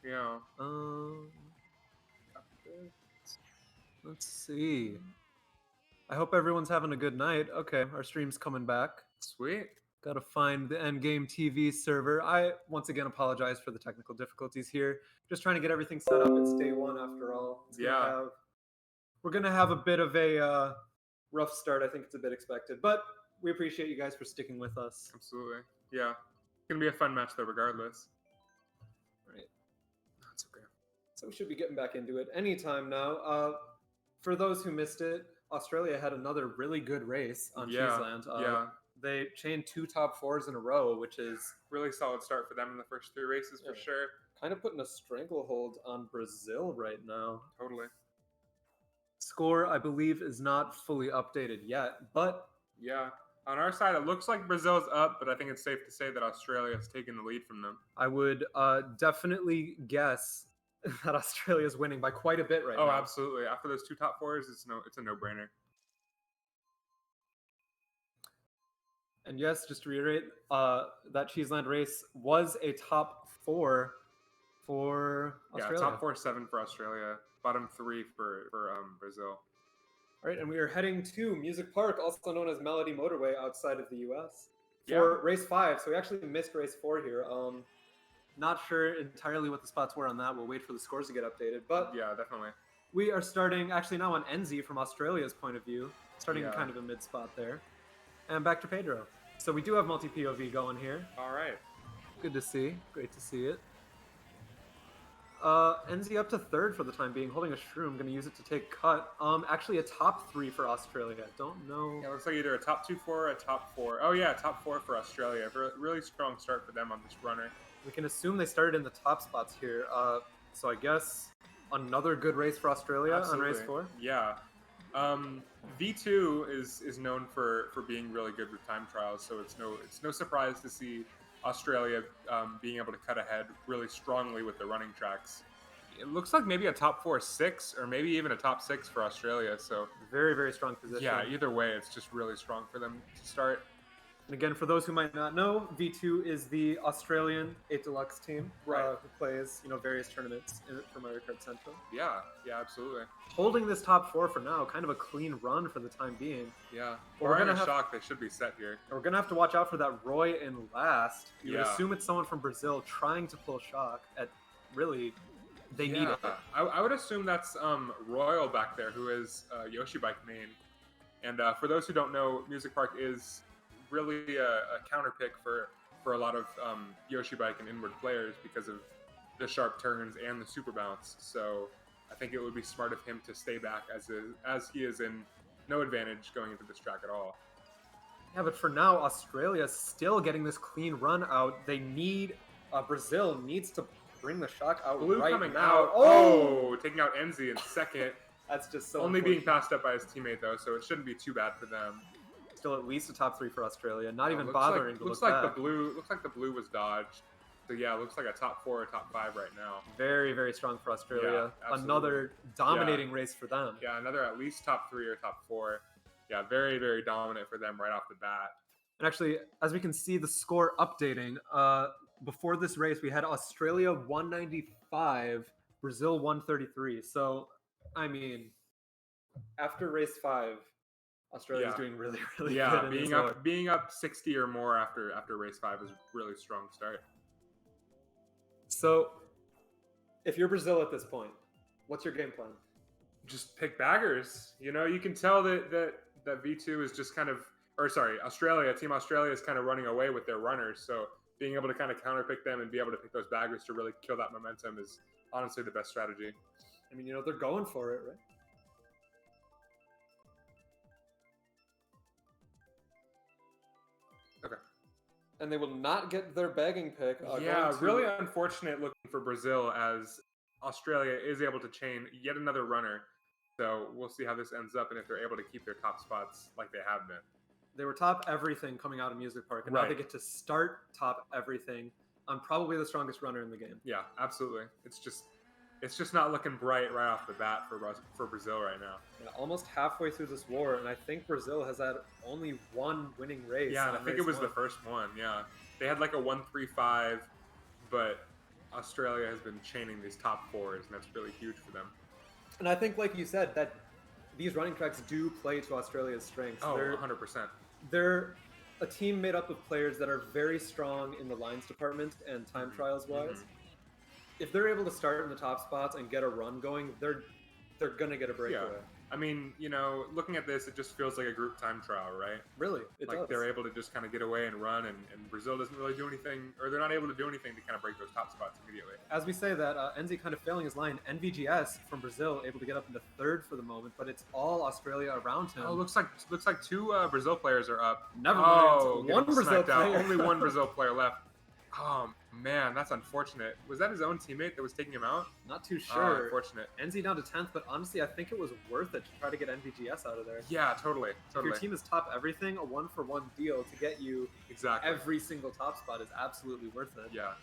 Yeah. Let's see. I hope everyone's having a good night. Okay, our stream's coming back. Sweet. Gotta find the Endgame TV server. I, once again, apologize for the technical difficulties here. Just trying to get everything set up. It's day one, after all. We're gonna have a bit of a rough start. I think it's a bit expected, but we appreciate you guys for sticking with us. Absolutely. Yeah. It's gonna be a fun match, though, regardless. Right. That's okay. So we should be getting back into it anytime now. For those who missed it, Australia had another really good race on Cheeseland. They chained 2 top 4s in a row, which is really solid start for them in the first 3 races for sure. Kind of putting a stranglehold on Brazil right now. Totally. Score, I believe, is not fully updated yet, but yeah, on our side, it looks like Brazil's up, but I think it's safe to say that Australia has taken the lead from them. I would definitely guess that Australia's winning by quite a bit right now. Oh, absolutely. After those 2 top 4s, it's a no-brainer. And yes, just to reiterate, that Cheeseland race was a top 4 for Australia. Yeah, top 4-7 for Australia, bottom 3 for Brazil. All right, and we are heading to Music Park, also known as Melody Motorway, outside of the U.S. for race 5. So we actually missed race 4 here. Not sure entirely what the spots were on that. We'll wait for the scores to get updated. But yeah, definitely. We are starting actually now on NZ from Australia's point of view, starting in kind of a mid spot there. And back to Pedro. So we do have multi-POV going here. All right. Good to see. Great to see it. NZ up to 3rd for the time being, holding a shroom. Going to use it to take cut. Actually a top 3 for Australia. Don't know. Yeah, looks like either a top 2-4 or a top 4. Oh yeah, top 4 for Australia. Really strong start for them on this runner. We can assume they started in the top spots here. So I guess another good race for Australia on race 4. Yeah. V2 is known for being really good with time trials, so it's no surprise to see Australia being able to cut ahead really strongly with the running tracks. It looks like maybe a top 4-6 or maybe even a top 6 for Australia. So very, very strong position. Yeah, either way, it's just really strong for them to start. And again, for those who might not know, V2 is the Australian 8 Deluxe team who plays, various tournaments for Mario Kart Central. Yeah, absolutely. Holding this top 4 for now, kind of a clean run for the time being. Yeah, we're gonna shock. They should be set here. We're gonna have to watch out for that Roy in last. You would assume it's someone from Brazil trying to pull shock at really. They need it. I would assume that's Royal back there, who is Yoshi Bike main. And for those who don't know, Music Park is really a counter pick for a lot of Yoshi Bike and Inward players because of the sharp turns and the super bounce. So I think it would be smart of him to stay back as he is in no advantage going into this track at all. Yeah, but for now, Australia's still getting this clean run out. They need Brazil needs to bring the shock out. Blue right coming now. out. Oh, taking out Enzi in second. That's just so only being passed up by his teammate though, so it shouldn't be too bad for them. Still at least a top 3 for Australia. Not even bothering to look like back. Looks like the blue was dodged. So yeah, it looks like a top 4 or top 5 right now. Very, very strong for Australia. Yeah, another dominating race for them. Yeah, another at least top 3 or top 4. Yeah, very, very dominant for them right off the bat. And actually, as we can see the score updating, before this race we had Australia 195, Brazil 133. So, I mean, after race 5, Australia's doing really, really good. Yeah, being up 60 or more after race 5 is a really strong start. So, if you're Brazil at this point, what's your game plan? Just pick baggers. You can tell that V2 is just kind of, Team Australia is kind of running away with their runners. So being able to kind of counterpick them and be able to pick those baggers to really kill that momentum is honestly the best strategy. I mean, they're going for it, right? Okay. And they will not get their bagging pick. Really unfortunate looking for Brazil as Australia is able to chain yet another runner. So we'll see how this ends up and if they're able to keep their top spots like they have been. They were top everything coming out of Music Park, and now they get to start top everything on probably the strongest runner in the game. Yeah, absolutely. It's just not looking bright right off the bat for Brazil right now. Yeah, almost halfway through this war, and I think Brazil has had only one winning race. Yeah, and I think it was the first one. Yeah, they had like a 1-3-5, but Australia has been chaining these top fours, and that's really huge for them. And I think, like you said, that these running tracks do play to Australia's strengths. Oh, 100%. They're a team made up of players that are very strong in the lines department and time trials wise. If they're able to start in the top spots and get a run going, they're gonna get a breakaway. Yeah. I mean, you know, looking at this, it just feels like a group time trial, right? Really, it like does. They're able to just kind of get away and run, and Brazil doesn't really do anything, or they're not able to do anything to kind of break those top spots immediately. As we say that, Enzi kind of failing his line. NVGS from Brazil able to get up into third for the moment, but it's all Australia around him. Oh, looks like two Brazil players are up. Never mind. One Brazil player. Only one Brazil player left. Oh man, that's unfortunate. Was that his own teammate that was taking him out? Not too sure. Unfortunate. Enzi down to 10th, but honestly, I think it was worth it to try to get NVGS out of there. Yeah, totally. If your team is top everything, a 1-for-1 deal to get you every single top spot is absolutely worth it. Yeah.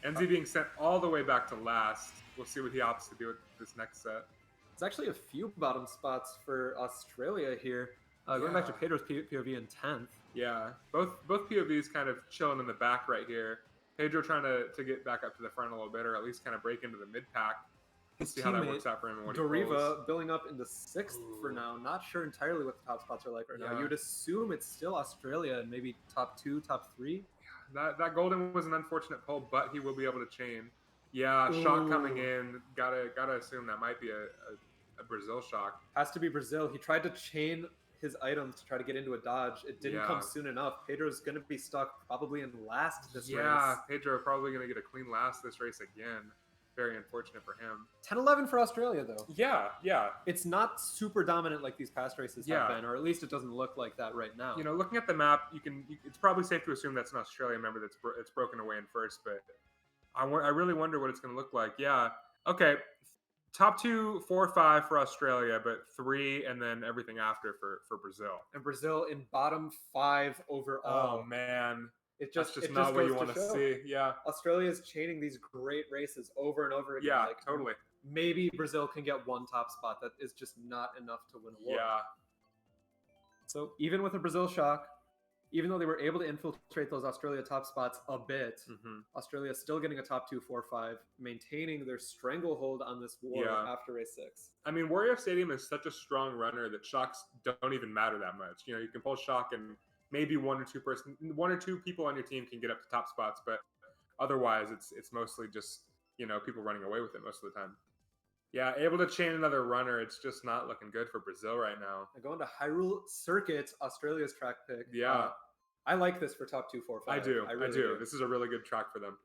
Enzi being sent all the way back to last. We'll see what he opts to do with this next set. There's actually a few bottom spots for Australia here. Going back to Pedro's POV in 10th. Yeah, both POVs kind of chilling in the back right here. Pedro trying to get back up to the front a little bit, or at least kind of break into the mid-pack. See how that works out for him. And what Doriva building up into 6th for now. Not sure entirely what the top spots are like right now. You'd assume it's still Australia and maybe top 2, top 3. That golden was an unfortunate pull, but he will be able to chain. Yeah, shock coming in. Gotta assume that might be a Brazil shock. Has to be Brazil. He tried to chain his items to try to get into a dodge. It didn't come soon enough. Pedro's going to be stuck probably in last this race. Yeah, Pedro probably going to get a clean last this race again. Very unfortunate for him. 10-11 for Australia, though. Yeah. It's not super dominant like these past races have been, or at least it doesn't look like that right now. You know, looking at the map, it's probably safe to assume that's an Australian member that's broken away in first, but I really wonder what it's going to look like. Yeah. Okay. Top 2, 4, 5 for Australia, but 3 and then everything after for Brazil. And Brazil in bottom 5 overall. Oh man, that's just not what you want to see. Yeah, Australia is chaining these great races over and over again. Yeah, totally. Maybe Brazil can get one top spot. That is just not enough to win a war. Yeah. So even with a Brazil shock, even though they were able to infiltrate those Australia top spots a bit, Australia is still getting a top 2, 4, 5, maintaining their stranglehold on this war after race 6. I mean, Wario Stadium is such a strong runner that shocks don't even matter that much. You know, you can pull shock and maybe one or two people on your team can get up to top spots, but otherwise it's mostly just, you know, people running away with it most of the time. Yeah, able to chain another runner. It's just not looking good for Brazil right now. Going to Hyrule Circuit, Australia's track pick. Yeah. I like this for top 2, 4, 5. I do. This is a really good track for them.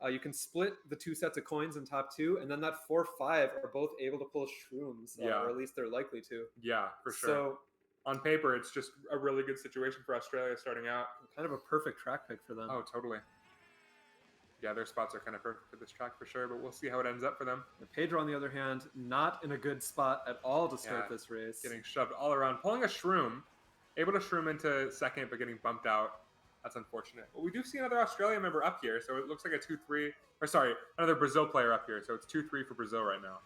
You can split the 2 sets of coins in top 2, and then that 4, 5 are both able to pull shrooms, or at least they're likely to. Yeah, for sure. So on paper, it's just a really good situation for Australia starting out. Kind of a perfect track pick for them. Oh, totally. Yeah, their spots are kind of perfect for this track for sure, but we'll see how it ends up for them. And Pedro, on the other hand, not in a good spot at all to start this race. Getting shoved all around, pulling a shroom. Able to shroom into second, but getting bumped out. That's unfortunate. But we do see another Australian member up here, so it looks like a 2-3. Or sorry, another Brazil player up here, so it's 2-3 for Brazil right now.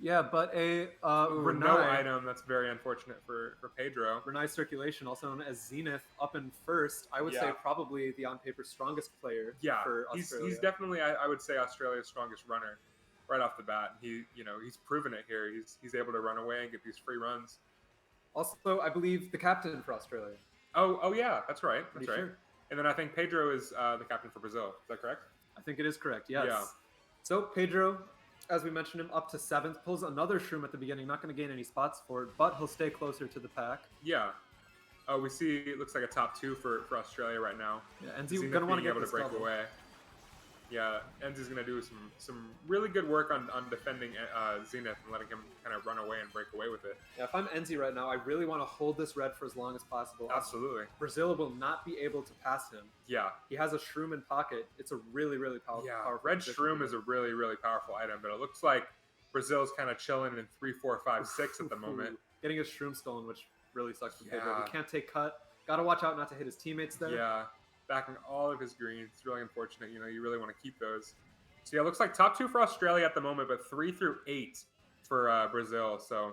Yeah, but a Renai, no item. That's very unfortunate for Pedro. Renai Circulation, also known as Zenith, up in first. I would say probably the on-paper strongest player for Australia. He's definitely, I would say, Australia's strongest runner right off the bat. He's proven it here. He's able to run away and get these free runs. Also, I believe the captain for Australia. Oh yeah, that's right. That's right. Sure. And then I think Pedro is the captain for Brazil. Is that correct? I think it is correct, yes. Yeah. So Pedro, as we mentioned him, up to 7th, pulls another shroom at the beginning. Not going to gain any spots for it, but he'll stay closer to the pack. Yeah. We see it looks like a top 2 for Australia right now. Yeah, and he's going to want to get able to break away. Yeah, Enzi's going to do some really good work on defending Zenith and letting him kind of run away and break away with it. Yeah, if I'm Enzi right now, I really want to hold this red for as long as possible. Absolutely. Brazil will not be able to pass him. Yeah. He has a shroom in pocket. It's a really, really powerful red shroom is a really, really powerful item, but it looks like Brazil's kind of chilling in 3, 4, 5, 6 at the moment. Getting his shroom stolen, which really sucks for Pedro. He can't take cut. Got to watch out not to hit his teammates there. Yeah. Backing all of his greens. It's really unfortunate. You know, you really want to keep those. So yeah, it looks like top 2 for Australia at the moment, but 3 through 8 for Brazil. So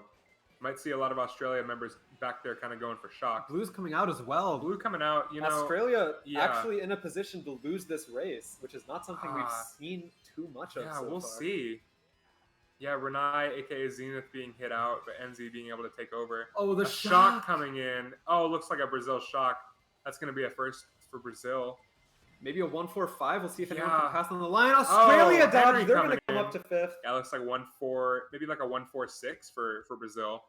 might see a lot of Australia members back there kind of going for shock. Blue's coming out as well. Blue coming out, you know. Australia actually in a position to lose this race, which is not something we've seen too much of. Yeah, so we'll far. see. Yeah, Renai, aka Zenith, being hit out, but NZ being able to take over. Oh, the a shock coming in. Oh, looks like a Brazil shock. That's going to be a first for Brazil. Maybe a 1-4-5. We'll see if anyone Yeah. can pass on the line. Australia Oh, Henry dodge. They're going to come coming up to fifth. Yeah, it looks like 1-4, maybe like a 1-4-6 for Brazil.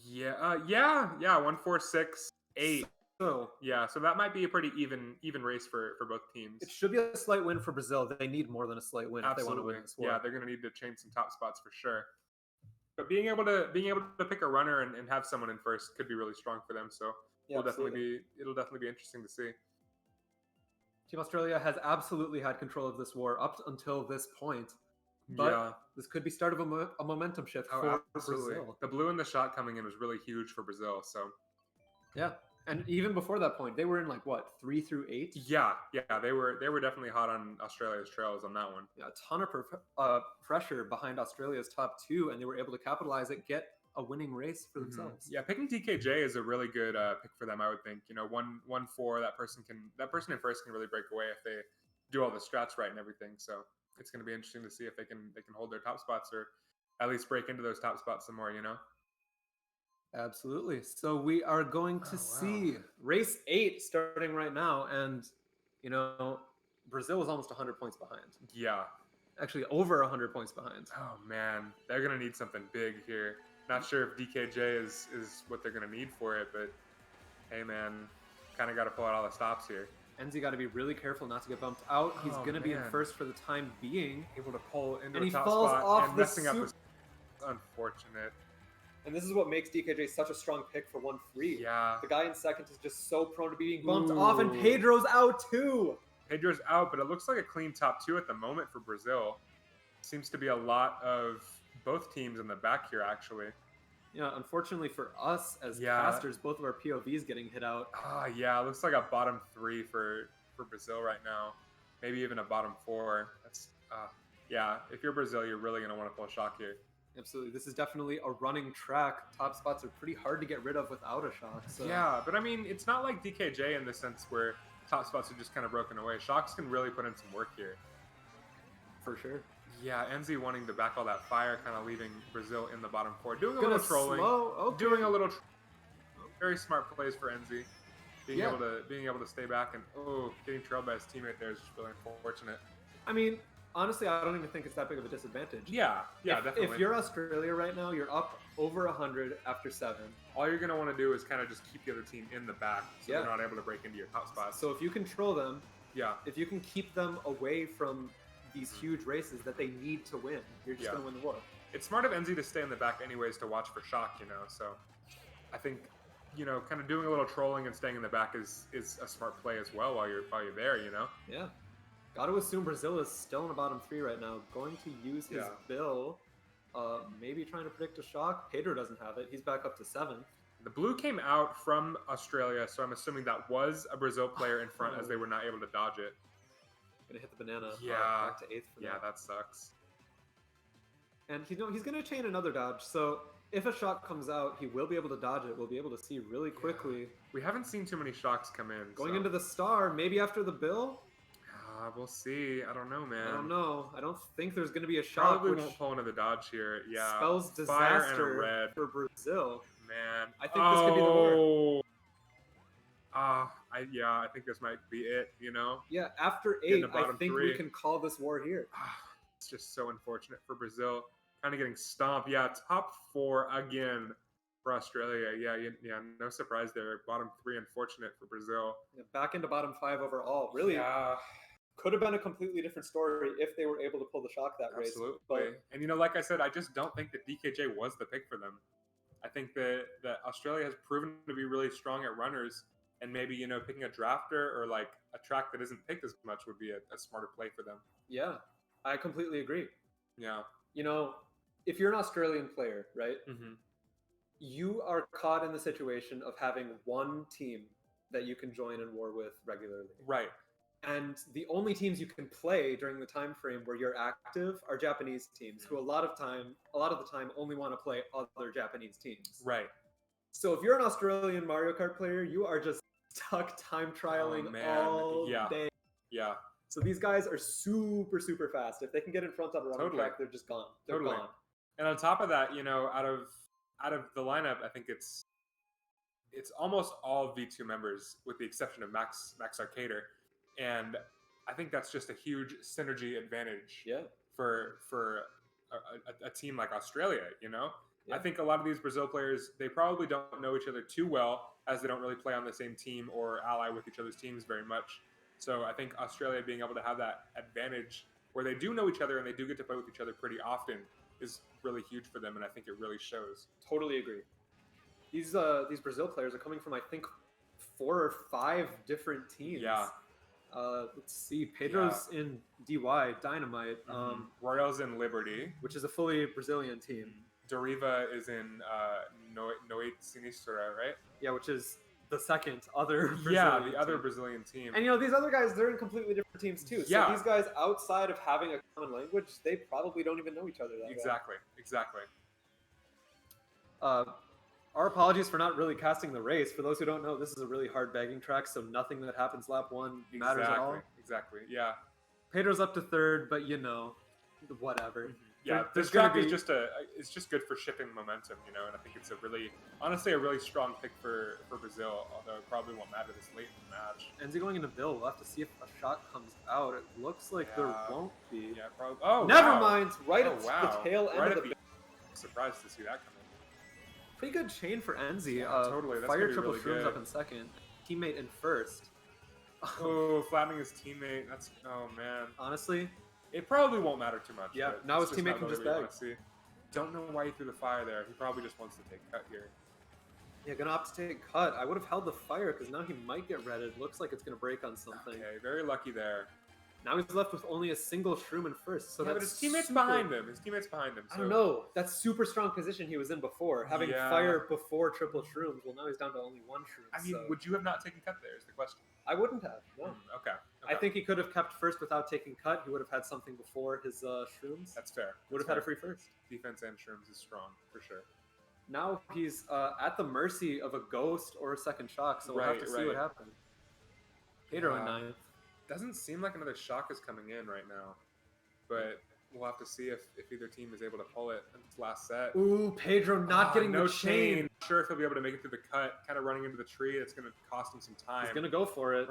Yeah, 1-4-6-8. So Yeah, so that might be a pretty even race for both teams. it should be a slight win for Brazil. They need more than a slight win if they want to win this war. Yeah, they're going to need to change some top spots for sure. But being able to pick a runner and have someone in first could be really strong for them. So Yeah, it'll definitely be interesting to see. Team Australia has absolutely had control of this war up until this point. But this could be start of a momentum shift for Brazil. The blue and the shot coming in was really huge for Brazil. So yeah, and even before that point, they were in like what 3 through 8. Yeah, they were definitely hot on Australia's trails on that one. Yeah, a ton of pressure behind Australia's top 2, and they were able to capitalize it, get a winning race for themselves. Yeah, picking DKJ is a really good pick for them. I would think 1-4 that person in first can really break away if they do all the strats right and everything. So it's going to be interesting to see if they can hold their top spots or at least break into those top spots some more. Absolutely. So we are going to see race 8 starting right now, and Brazil is almost 100 points behind. Yeah, actually over 100 points behind. Oh man, they're gonna need something big here. Not sure if DKJ is what they're gonna need for it, but hey man, kind of got to pull out all the stops here. Enzi got to be really careful not to get bumped out. He's going to be in first for the time being. Able to pull into and a top falls spot off and the messing up this. Unfortunate. And this is what makes DKJ such a strong pick for 1-3. Yeah. The guy in second is just so prone to being bumped off, and Pedro's out too. Pedro's out, but it looks like a clean top 2 at the moment for Brazil. Seems to be a lot of both teams in the back here, actually. Yeah, unfortunately for us as casters, both of our POVs getting hit out. Yeah, it looks like a bottom 3 for Brazil right now. Maybe even a bottom 4. That's if you're Brazil, you're really going to want to pull a shock here. Absolutely. This is definitely a running track. Top spots are pretty hard to get rid of without a shock. So. Yeah, but I mean, it's not like DKJ in the sense where top spots are just kind of broken away. Shocks can really put in some work here. For sure. Yeah, Enzi wanting to back all that fire, kind of leaving Brazil in the bottom 4. Doing a little trolling. Doing a little very smart plays for Enzi. Being able to stay back and getting trailed by his teammate there is just really unfortunate. I mean, honestly, I don't even think it's that big of a disadvantage. Yeah, definitely. If you're Australia right now, you're up over 100 after 7. All you're going to want to do is kind of just keep the other team in the back so they're not able to break into your top spots. So if you control them, if you can keep them away from these huge races that they need to win, you're just going to win the war. It's smart of Enzi to stay in the back anyways to watch for shock, so I think, kind of doing a little trolling and staying in the back is a smart play as well while you're there, Yeah. Got to assume Brazil is still in the bottom 3 right now. Going to use his bill, maybe trying to predict a shock. Pedro doesn't have it. He's back up to 7th. The blue came out from Australia, so I'm assuming that was a Brazil player in front as they were not able to dodge it. Gonna hit the banana. Back to 8th for that sucks. And he's gonna chain another dodge, so if a shock comes out, he will be able to dodge it. We'll be able to see really quickly. We haven't seen too many shocks come in. Going into the star, maybe after the bill? We'll see. I don't know, man. I don't know. I don't think there's going to be a shock. Probably won't pull into the dodge here. Yeah. Spells disaster for Brazil. Man. I think this could be the war. I think this might be it, Yeah, after 8, I think we can call this war here. It's just so unfortunate for Brazil. Kind of getting stomped. Yeah, top 4 again for Australia. Yeah, no surprise there. Bottom 3, unfortunate for Brazil. Yeah, back into bottom 5 overall. Really, could have been a completely different story if they were able to pull the shock that race. Absolutely. And, like I said, I just don't think that DKJ was the pick for them. I think that Australia has proven to be really strong at runners, and maybe, picking a drafter or like a track that isn't picked as much would be a smarter play for them. Yeah, I completely agree. Yeah. If you're an Australian player, right, mm-hmm. you are caught in the situation of having one team that you can join in war with regularly. Right. And the only teams you can play during the time frame where you're active are Japanese teams, who a lot of the time only want to play other Japanese teams. Right. So if you're an Australian Mario Kart player, you are just stuck time trialing all day. Yeah. So these guys are super, super fast. If they can get in front of a running track, they're just gone. They're gone. And on top of that, you know, out of the lineup, I think it's almost all V2 members, with the exception of Max Arcader, and I think that's just a huge synergy advantage. Yeah. For a team like Australia, you know. Yeah. I think a lot of these Brazil players, they probably don't know each other too well, as they don't really play on the same team or ally with each other's teams very much. So I think Australia being able to have that advantage where they do know each other and they do get to play with each other pretty often is really huge for them, and I think it really shows. Totally agree. These Brazil players are coming from, I think, 4 or 5 different teams. Yeah. Let's see. Pedro's in DY Dynamite. Royals in Liberty, which is a fully Brazilian team. Deriva is in Noite Sinistra, right? Yeah, which is the second other Brazilian team. And you know, these other guys, they're in completely different teams too. So these guys, outside of having a common language, they probably don't even know each other that well. Exactly. Our apologies for not really casting the race. For those who don't know, this is a really hard bagging track, so nothing that happens lap 1 matters at all. Exactly, yeah. Pedro's up to 3rd, but you know, whatever. Yeah, this track is just it's just good for shipping momentum, you know, and I think it's honestly a really strong pick for Brazil, although it probably won't matter this late in the match. Enzi going into Bill, we'll have to see if a shot comes out. It looks like there won't be. Yeah, probably. Oh, never mind. Right at the tail end of the surprised to see that come in. Pretty good chain for Enzi. Yeah, totally. That's Fire triple really shrooms good. up in 2nd. Teammate in 1st. Oh, flattening his teammate. Oh man. Honestly, it probably won't matter too much. Yeah, now his teammate can just bag. Don't know why he threw the fire there. He probably just wants to take cut here. Yeah, gonna opt to take cut. I would have held the fire because now he might get redded. Looks like it's gonna break on something. Okay, very lucky there. Now he's left with only a single shroom in 1st. So yeah, but his teammate's behind him. So. I don't know. That's super strong position he was in before. Having fire before triple shrooms. Well, now he's down to only 1 shroom. I mean, would you have not taken cut there is the question. I wouldn't have, no. Okay. I think he could have kept 1st without taking cut. He would have had something before his shrooms. That's fair. Would have had a free 1st. Defense and shrooms is strong, for sure. Now he's at the mercy of a ghost or a second shock, so we'll have to see what happens. Pedro in 9th. Doesn't seem like another shock is coming in right now, but we'll have to see if either team is able to pull it in its last set. Ooh, Pedro not getting no the chain. Not sure if he'll be able to make it through the cut, kind of running into the tree. It's going to cost him some time. He's going to go for it.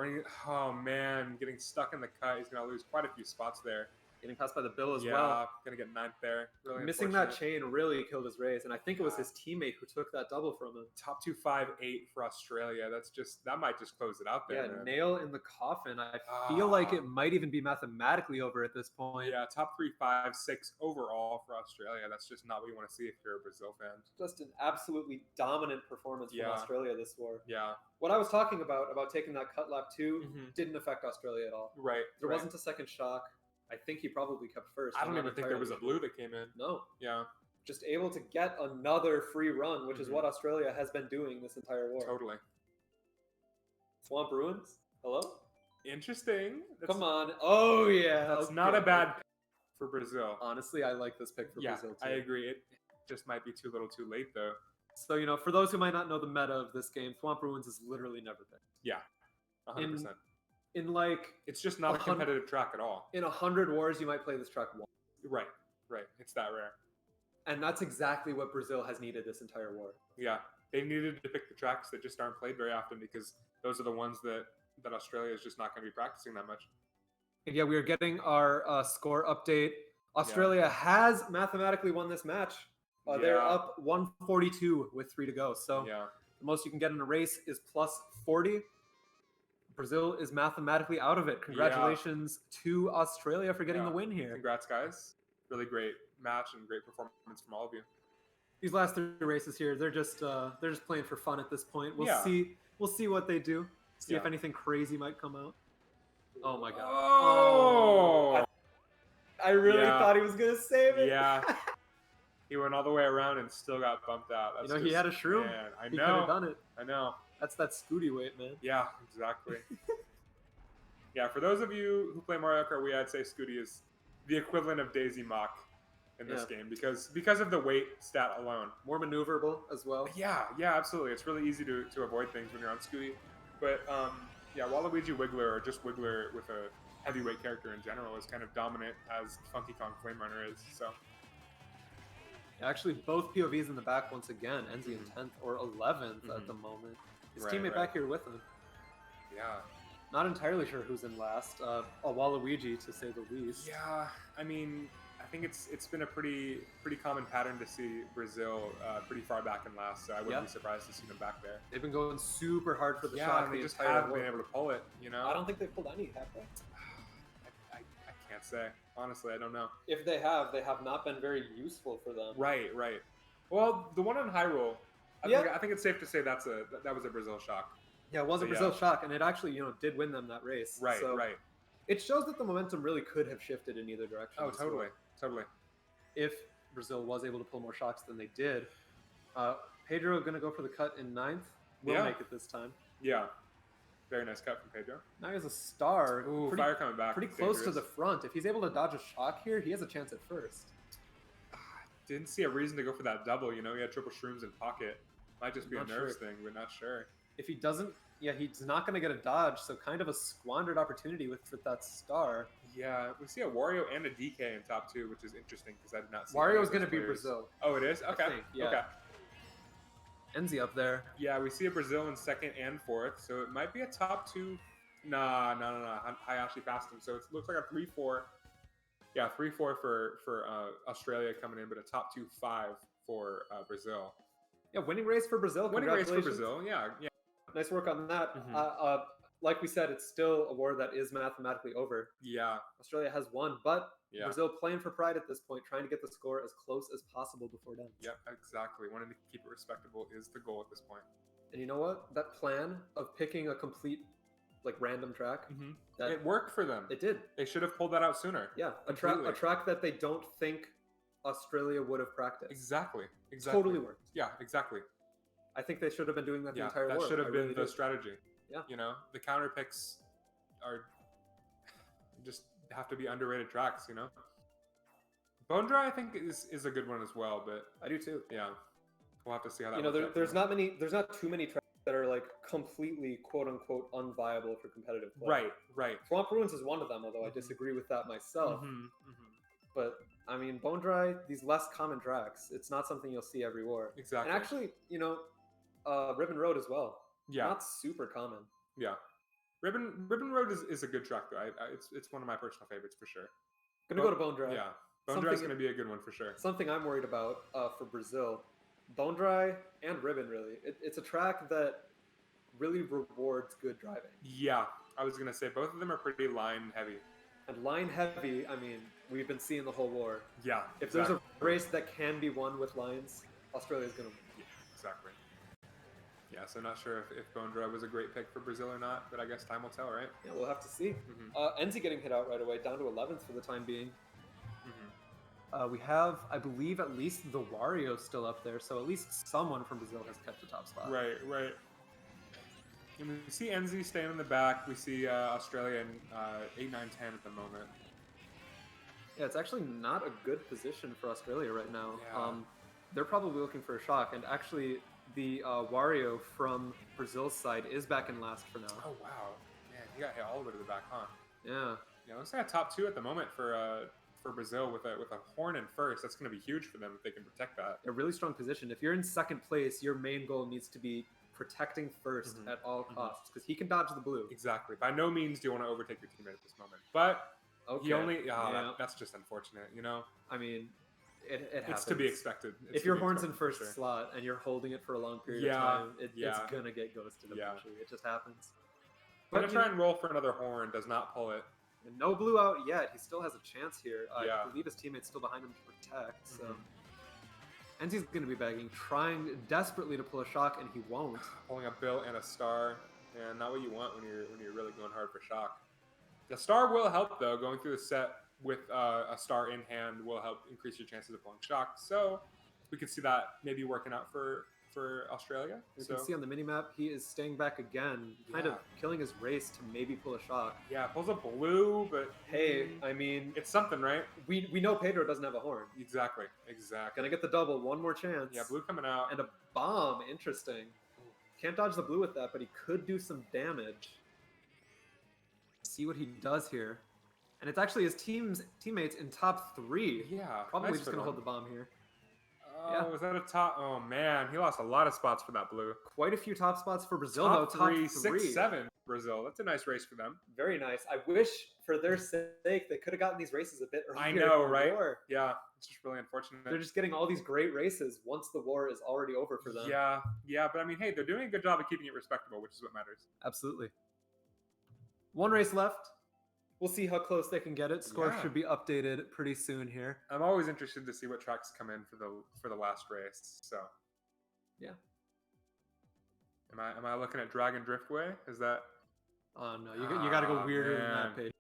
Oh, man, getting stuck in the cut. He's going to lose quite a few spots there. Getting passed by the Bill as well. Yeah, going to get 9th there. Really missing that chain really killed his race, and I think it was his teammate who took that double from him. Top 2.58 for Australia. That might just close it out there. Yeah, man. Nail in the coffin. I feel like it might even be mathematically over at this point. Yeah, top 3.56 overall for Australia. That's just not what you want to see if you're a Brazil fan. Just an absolutely dominant performance from Australia this war. Yeah. What I was talking about taking that cut lap 2, didn't affect Australia at all. Right. There wasn't a second shock. I think he probably kept 1st. I don't even think there was a blue that came in. No. Yeah. Just able to get another free run, which is what Australia has been doing this entire war. Totally. Swamp Ruins? Hello? Interesting. Come on. Oh, yeah. That's not a bad pick for Brazil. Honestly, I like this pick for Brazil, too. I agree. It just might be too little too late, though. So, you know, for those who might not know the meta of this game, Swamp Ruins is literally never picked. Yeah. 100%. In like, it's just not a competitive track at all. In 100 wars, you might play this track once. Right. It's that rare. And that's exactly what Brazil has needed this entire war. Yeah. They needed to pick the tracks that just aren't played very often because those are the ones that Australia is just not going to be practicing that much. And yeah, we are getting our score update. Australia has mathematically won this match. They're up 142 with 3 to go. So the most you can get in a race is plus 40. Brazil is mathematically out of it. Congratulations to Australia for getting the win here. Congrats, guys. Really great match and great performance from all of you. These last 3 races here, they're just playing for fun at this point. We'll see what they do. See if anything crazy might come out. Oh my god. Oh! I really thought he was gonna save it. Yeah. He went all the way around and still got bumped out. That's he had a shroom. Man, I know. He could have done it. I know. That's that Scooty weight, man. Yeah, exactly. Yeah, for those of you who play Mario Kart Wii, I'd say Scooty is the equivalent of Daisy Mock in this game because of the weight stat alone. More maneuverable as well. Yeah, absolutely. It's really easy to avoid things when you're on Scooty. But Waluigi Wiggler or just Wiggler with a heavyweight character in general is kind of dominant as Funky Kong Flame Runner is. So Actually, both POVs in the back once again. Enzi in 10th or 11th at the moment. His teammate back here with him. Yeah. Not entirely sure who's in last. A Waluigi, to say the least. Yeah, I mean, I think it's been a pretty common pattern to see Brazil pretty far back in last, so I wouldn't be surprised to see them back there. They've been going super hard for the shot. And they just haven't been able to pull it, you know? I don't think they've pulled any, have they? I can't say. Honestly, I don't know. If they have not been very useful for them. Right. Well, the one on Hyrule, I think it's safe to say that was a Brazil shock. Yeah, it was a Brazil shock, and it actually, did win them that race. Right. It shows that the momentum really could have shifted in either direction. Oh, totally. If Brazil was able to pull more shocks than they did. Pedro going to go for the cut in 9th. Will make it this time. Yeah. Very nice cut from Pedro. Now he has a star. Ooh, fire coming back. Pretty close to the front. If he's able to dodge a shock here, he has a chance at first. Didn't see a reason to go for that double. He had triple shrooms in pocket. Might just be a nerves thing. We're not sure. If he doesn't, he's not going to get a dodge, so kind of a squandered opportunity with that star. Yeah, we see a Wario and a DK in top 2, which is interesting because I did not see Wario is going to be Brazil. Oh, it is? Okay. Okay. Enzi up there. Yeah, we see a Brazil in 2nd and 4th, so it might be a top 2. Nah. Hayashi passed him, so it looks like a 3-4. Yeah, 3-4 for Australia coming in, but a top 2-5 for Brazil. Yeah, winning race for Brazil. Winning race for Brazil, yeah. Nice work on that. Like we said, it's still a war that is mathematically over. Yeah. Australia has won, but Brazil playing for pride at this point, trying to get the score as close as possible before done. Yep, exactly. Wanting to keep it respectable is the goal at this point. And you know what? That plan of picking a complete, random track, it worked for them. It did. They should have pulled that out sooner. Yeah, a track that they don't think Australia would have practiced. Exactly. Totally worked. Yeah, exactly. I think they should have been doing that the entire war. That should have been the strategy. Yeah. The counter picks are just have to be underrated tracks, Bone Dry, I think, is a good one as well, but I do too. Yeah. We'll have to see how that works. There's not too many tracks that are completely quote unquote unviable for competitive play. Right. Swamp Ruins is one of them, although I disagree with that myself. But I mean, Bone Dry, these less common tracks, it's not something you'll see every war. Exactly. And actually, Ribbon Road as well. Yeah. Not super common. Yeah. Ribbon Road is a good track though. It's one of my personal favorites for sure. Gonna go to Bone Dry. Yeah. Bone Dry is gonna be a good one for sure. Something I'm worried about for Brazil, Bone Dry and Ribbon really. It's a track that really rewards good driving. Yeah. I was gonna say both of them are pretty line heavy. And line heavy, I mean, we've been seeing the whole war. Yeah. If there's a race that can be won with lines, Australia's gonna win. Yeah, exactly. Yeah, so not sure if Bone Dry was a great pick for Brazil or not, but I guess time will tell, right? Yeah, we'll have to see. Enzi getting hit out right away, down to 11th for the time being. We have, I believe, at least the Wario still up there, so at least someone from Brazil has kept the top spot. Right. And we see Enzi staying in the back. We see Australia in 8, 9, 10 at the moment. Yeah, it's actually not a good position for Australia right now. Yeah. They're probably looking for a shock, and actually the Wario from Brazil's side is back in last for now. Oh, wow. Man, he got hit all the way to the back, huh? Yeah. Yeah, looks like a top 2 at the moment for Brazil with a horn in first. That's going to be huge for them if they can protect that. A really strong position. If you're in 2nd place, your main goal needs to be protecting first at all costs, because he can dodge the blue. Exactly. By no means do you want to overtake your teammate at this moment. But he only... that's just unfortunate, I mean... It happens. It's to be expected. If your horn's in first slot and you're holding it for a long period of time, it's gonna get ghosted eventually. It just happens. But gonna try and roll for another horn, does not pull it. And no blue out yet. He still has a chance here. I believe his teammate's still behind him to protect. So Enzi's gonna be begging, trying desperately to pull a shock, and he won't. Pulling a bill and a star, and not what you want when you're really going hard for shock. The star will help though. Going through the set with a star in hand will help increase your chances of pulling shock. So we could see that maybe working out for Australia. You can see on the minimap, he is staying back again, kind of killing his race to maybe pull a shock. Yeah, pulls a blue, but hey, I mean... It's something, right? We know Pedro doesn't have a horn. Exactly. Gonna get the double, one more chance. Yeah, blue coming out. And a bomb, interesting. Can't dodge the blue with that, but he could do some damage. See what he does here. And it's actually his teammates in top 3. Yeah, Probably nice just for going to them. hold the bomb here. Oh, Yeah. was that a top? Oh man, he lost a lot of spots for that blue. Quite a few top spots for Brazil, Top though. three, Top 3. 6, 7. Brazil. That's a nice race for them. Very nice. I wish, for their sake, they could have gotten these races a bit earlier. I know, in the right? war. Yeah, it's just really unfortunate. They're just getting all these great races once the war is already over for them. Yeah, but I mean, hey, they're doing a good job of keeping it respectable, which is what matters. Absolutely. One race left. We'll see how close they can get it. Score should be updated pretty soon here. I'm always interested to see what tracks come in for the last race. So, yeah. Am I looking at Dragon Driftway? Is that? Oh no, you got to go weirder than that page.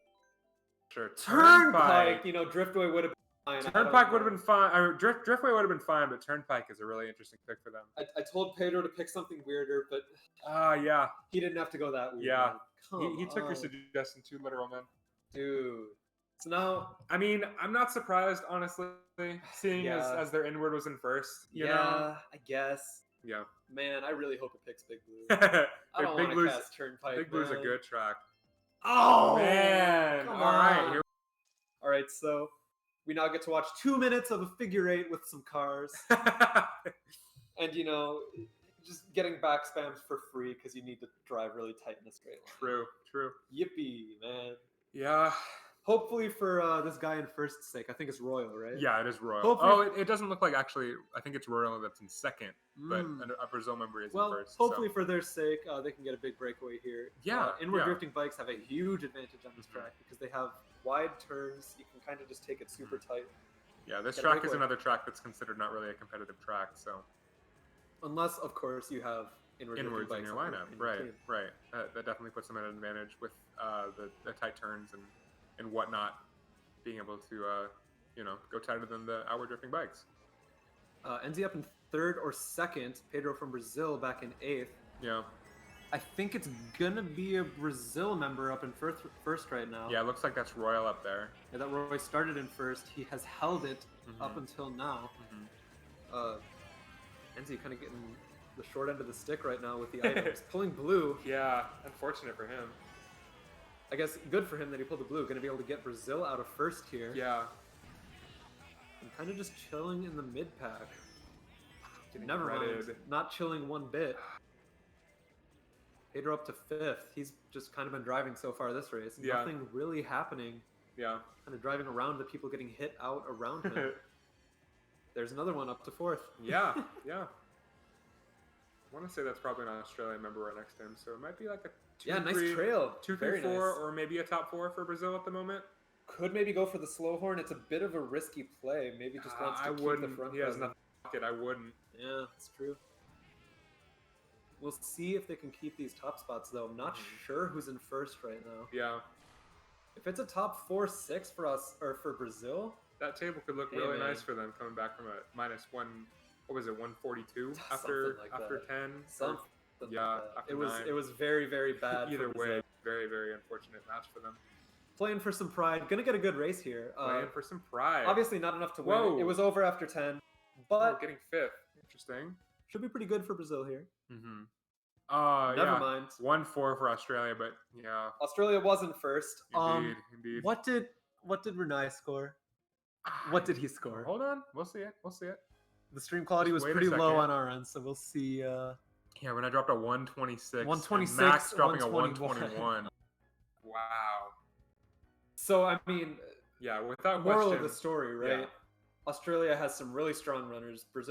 Sure. Turnpike. You know, Driftway would have been fine. Turnpike would have been fine. Driftway would have been fine, but Turnpike is a really interesting pick for them. I told Pedro to pick something weirder, but yeah, he didn't have to go that weird. Yeah, he took your suggestion too literal, man. Dude. So now, I mean, I'm not surprised, honestly, seeing as their inward was in first. You know? I guess. Yeah. Man, I really hope it picks Big Blue. I don't want to cast Turnpike. Big Blue's a good track. Oh man! Come All on. right, all right. So we now get to watch 2 minutes of a figure 8 with some cars, and you know, just getting back spams for free because you need to drive really tight in a straight line. True. Yippee, man. Yeah. Hopefully for this guy in first's sake, I think it's Royal, right? Yeah, it is Royal. Hopefully, it doesn't look like actually. I think it's Royal that's in second, but a Brazil member is in first. Hopefully for their sake, they can get a big breakaway here. Yeah, inward drifting bikes have a huge advantage on this track because they have wide turns. You can kind of just take it super tight. Yeah, this track is another track that's considered not really a competitive track. So, unless of course you have inwards in your lineup, right. That definitely puts them at an advantage with the tight turns and whatnot, being able to go tighter than the outward drifting bikes. Ends he up in 3rd or 2nd. Pedro from Brazil back in 8th. Yeah. I think it's gonna be a Brazil member up in first right now. Yeah, it looks like that's Royal up there. Yeah, that Roy started in first. He has held it up until now. Enzi kind of getting the short end of the stick right now with the items. Pulling blue. Yeah, unfortunate for him. I guess good for him that he pulled the blue. Going to be able to get Brazil out of first here. Yeah. And kind of just chilling in the mid pack. Never mind. Not chilling one bit. Pedro up to 5th. He's just kind of been driving so far this race. Yeah. Nothing really happening. Yeah. Kind of driving around the people getting hit out around him. There's another one up to 4th. Yeah. I want to say that's probably an Australian member right next to him, so it might be like a 2, nice 3, trail. 2, 3, 4, or maybe a top 4 for Brazil at the moment. Could maybe go for the slow horn. It's a bit of a risky play. Maybe just wants to keep the front. He has nothing to pocket. I wouldn't. Yeah, that's true. We'll see if they can keep these top spots, though. I'm not sure who's in first right now. Yeah. If it's a top 4-6 for us or for Brazil, that table could look really nice for them coming back from a -1. What was it? 142 after 10. Something. Yeah. It was very, very bad. Either way, very, very unfortunate match for them. Playing for some pride. Gonna get a good race here. Playing for some pride. Obviously not enough to win. It was over after 10. But getting 5th. Interesting. Should be pretty good for Brazil here. Never mind. 1-4 for Australia, but yeah. Australia wasn't first. Indeed. What did Renai score? What did he score? Hold on. We'll see it. The stream quality was pretty low on our end, so we'll see. Yeah, when I dropped a 126. 126. Max dropping a 121. Wow. So, I mean, yeah, without moral question. of the story, right? Yeah. Australia has some really strong runners. Brazil